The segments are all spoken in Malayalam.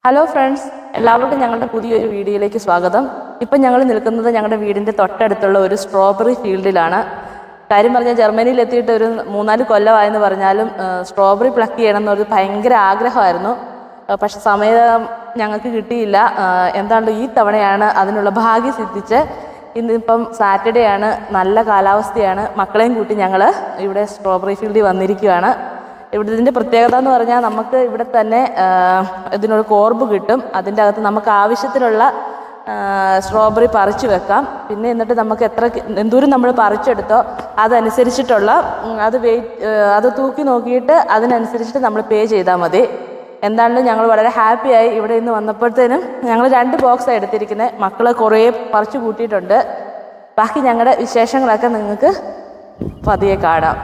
ഹലോ ഫ്രണ്ട്സ്, എല്ലാവർക്കും ഞങ്ങളുടെ പുതിയൊരു വീഡിയോയിലേക്ക് സ്വാഗതം. ഇപ്പം ഞങ്ങൾ നിൽക്കുന്നത് ഞങ്ങളുടെ വീടിൻ്റെ തൊട്ടടുത്തുള്ള ഒരു സ്ട്രോബെറി ഫീൽഡിലാണ്. കാര്യം പറഞ്ഞാൽ ജർമ്മനിയിൽ എത്തിയിട്ട് ഒരു 3-4 കൊല്ലമായെന്ന് പറഞ്ഞാലും സ്ട്രോബെറി പ്ലക്ക് ചെയ്യണം എന്നൊരു ഭയങ്കര ആഗ്രഹമായിരുന്നു. പക്ഷെ സമയം ഞങ്ങൾക്ക് കിട്ടിയില്ല. എന്താണ്ട് ഈ തവണയാണ് അതിനുള്ള ഭാഗ്യം സിദ്ധിച്ച്. ഇന്നിപ്പം സാറ്റർഡേ ആണ്, നല്ല കാലാവസ്ഥയാണ്. മക്കളെയും കൂട്ടി ഞങ്ങൾ ഇവിടെ സ്ട്രോബെറി ഫീൽഡിൽ വന്നിരിക്കുകയാണ്. ഇതിൻ്റെ പ്രത്യേകത എന്ന് പറഞ്ഞാൽ നമുക്ക് ഇവിടെ തന്നെ ഇതിനൊരു കോർബ് കിട്ടും. അതിൻ്റെ അകത്ത് നമുക്ക് ആവശ്യത്തിനുള്ള സ്ട്രോബെറി പറിച്ചു വെക്കാം. പിന്നെ എന്നിട്ട് നമുക്ക് എന്തോരം നമ്മൾ പറിച്ചെടുത്തോ അതനുസരിച്ചിട്ടുള്ള അത് തൂക്കി നോക്കിയിട്ട് അതിനനുസരിച്ചിട്ട് നമ്മൾ പേ ചെയ്താൽ മതി. എന്തായാലും ഞങ്ങൾ വളരെ ഹാപ്പിയായി ഇവിടെ ഇന്ന് വന്നപ്പോഴത്തേനും. ഞങ്ങൾ 2 ബോക്സാണ് എടുത്തിരിക്കുന്നത്. മക്കൾ കുറേ പറിച്ചു കൂട്ടിയിട്ടുണ്ട്. ബാക്കി ഞങ്ങളുടെ വിശേഷങ്ങളൊക്കെ നിങ്ങൾക്ക് പതിയെ കാണാം.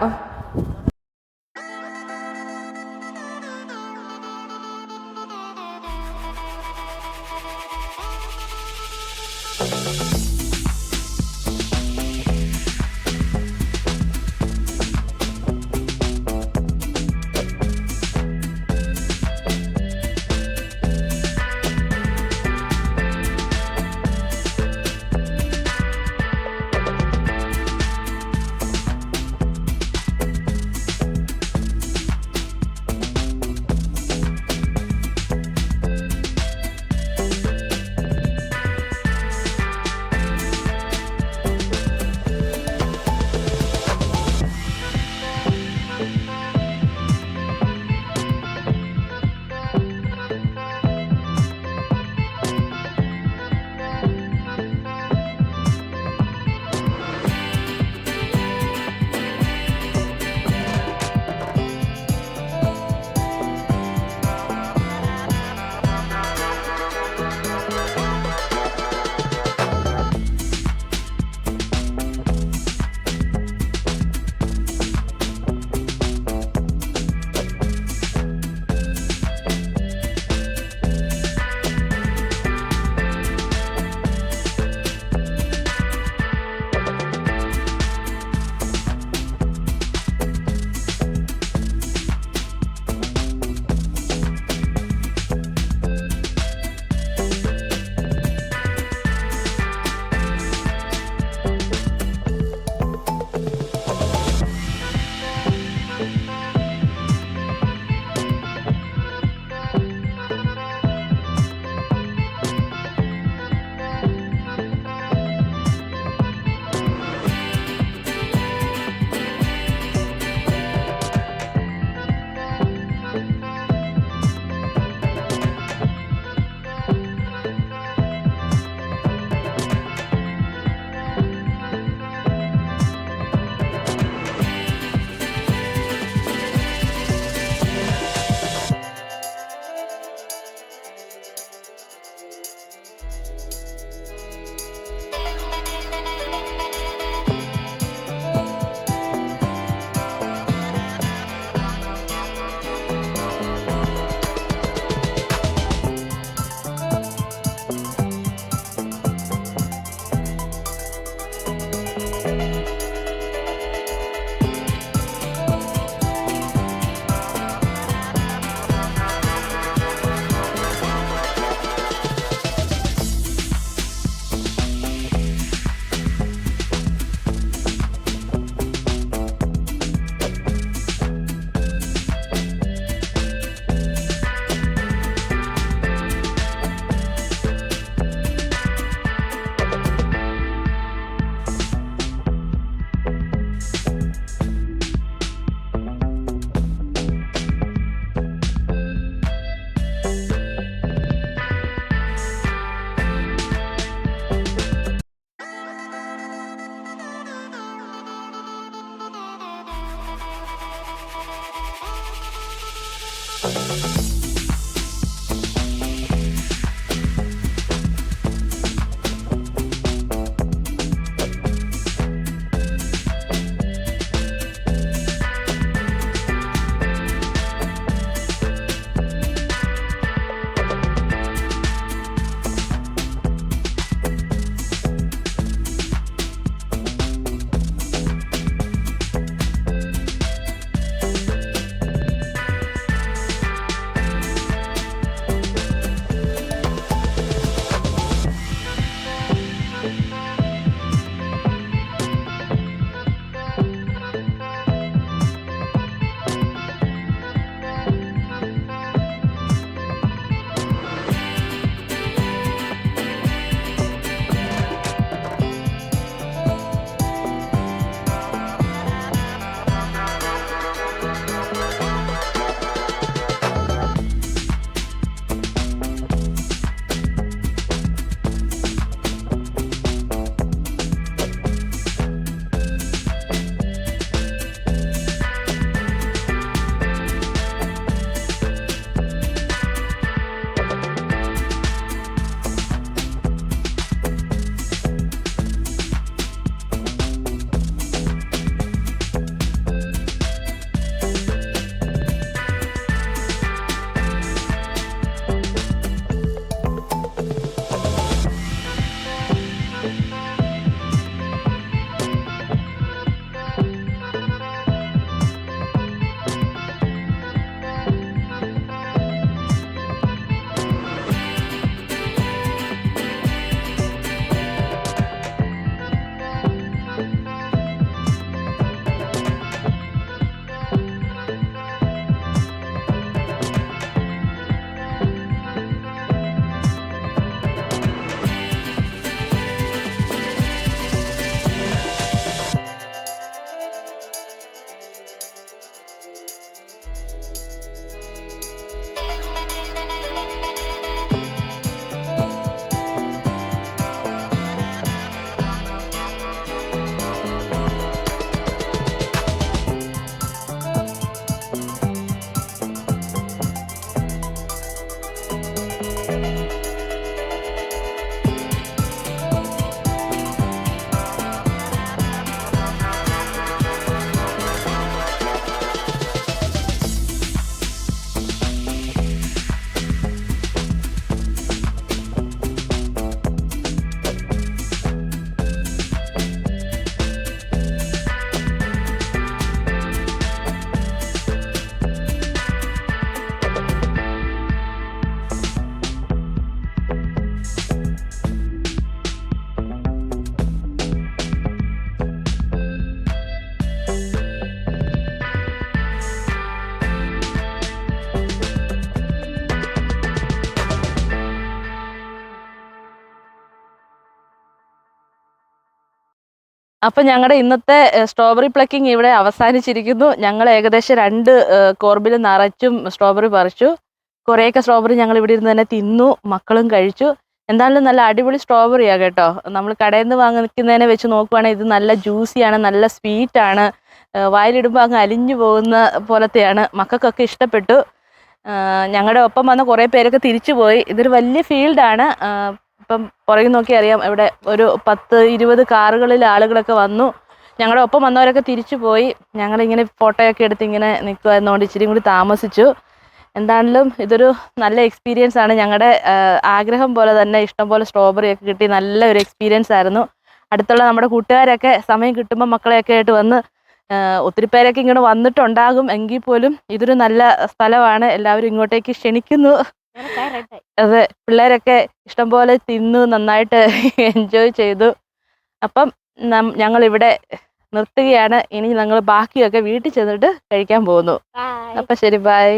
അപ്പം ഞങ്ങളുടെ ഇന്നത്തെ സ്ട്രോബെറി പ്ലക്കിംഗ് ഇവിടെ അവസാനിച്ചിരിക്കുന്നു. ഞങ്ങൾ ഏകദേശം 2 കോർബിൽ നിറച്ചും സ്ട്രോബെറി പറിച്ചു. കുറേയൊക്കെ സ്ട്രോബെറി ഞങ്ങൾ ഇവിടെ ഇരുന്ന് തന്നെ തിന്നു, മക്കളും കഴിച്ചു. എന്തായാലും നല്ല അടിപൊളി സ്ട്രോബെറിയാണ് കേട്ടോ. നമ്മൾ കടയിൽ നിന്ന് വാങ്ങിക്കുന്നതിനെ വെച്ച് നോക്കുവാണെങ്കിൽ ഇത് നല്ല ജ്യൂസിയാണ്, നല്ല സ്വീറ്റാണ്. വായിലിടുമ്പോൾ അങ്ങ് അലിഞ്ഞു പോകുന്ന പോലത്തെയാണ്. മക്കൾക്കൊക്കെ ഇഷ്ടപ്പെട്ടു. ഞങ്ങളുടെ ഒപ്പം വന്ന കുറേ പേരൊക്കെ തിരിച്ചു പോയി. ഇതൊരു വലിയ ഫീൽഡാണ്. ഇപ്പം പുറകിൽ നോക്കി അറിയാം, ഇവിടെ ഒരു 10-20 കാറുകളിൽ ആളുകളൊക്കെ വന്നു. ഞങ്ങളുടെ ഒപ്പം വന്നവരൊക്കെ തിരിച്ചു പോയി. ഞങ്ങളിങ്ങനെ ഫോട്ടോയൊക്കെ എടുത്ത് ഇങ്ങനെ നിൽക്കുമായിരുന്നതുകൊണ്ട് ഇച്ചിരി കൂടി താമസിച്ചു. എന്താണെങ്കിലും ഇതൊരു നല്ല എക്സ്പീരിയൻസ് ആണ്. ഞങ്ങളുടെ ആഗ്രഹം പോലെ തന്നെ ഇഷ്ടംപോലെ സ്ട്രോബെറി ഒക്കെ കിട്ടി. നല്ല ഒരു എക്സ്പീരിയൻസ് ആയിരുന്നു. അടുത്തുള്ള നമ്മുടെ കൂട്ടുകാരൊക്കെ സമയം കിട്ടുമ്പോൾ മക്കളെയൊക്കെ ആയിട്ട് വന്ന്, ഒത്തിരി പേരൊക്കെ ഇങ്ങോട്ട് വന്നിട്ടുണ്ടാകും. എങ്കിൽ പോലും ഇതൊരു നല്ല സ്ഥലമാണ്. എല്ലാവരും ഇങ്ങോട്ടേക്ക് ക്ഷണിക്കുന്നു. അതെ, പിള്ളേരൊക്കെ ഇഷ്ടംപോലെ തിന്നു, നന്നായിട്ട് എൻജോയ് ചെയ്തു. അപ്പം ഞങ്ങളിവിടെ നിർത്തുകയാണ്. ഇനി ഞങ്ങൾ ബാക്കിയൊക്കെ വീട്ടിൽ ചെന്നിട്ട് കഴിക്കാൻ പോകുന്നു. അപ്പം ശരി, ബൈ.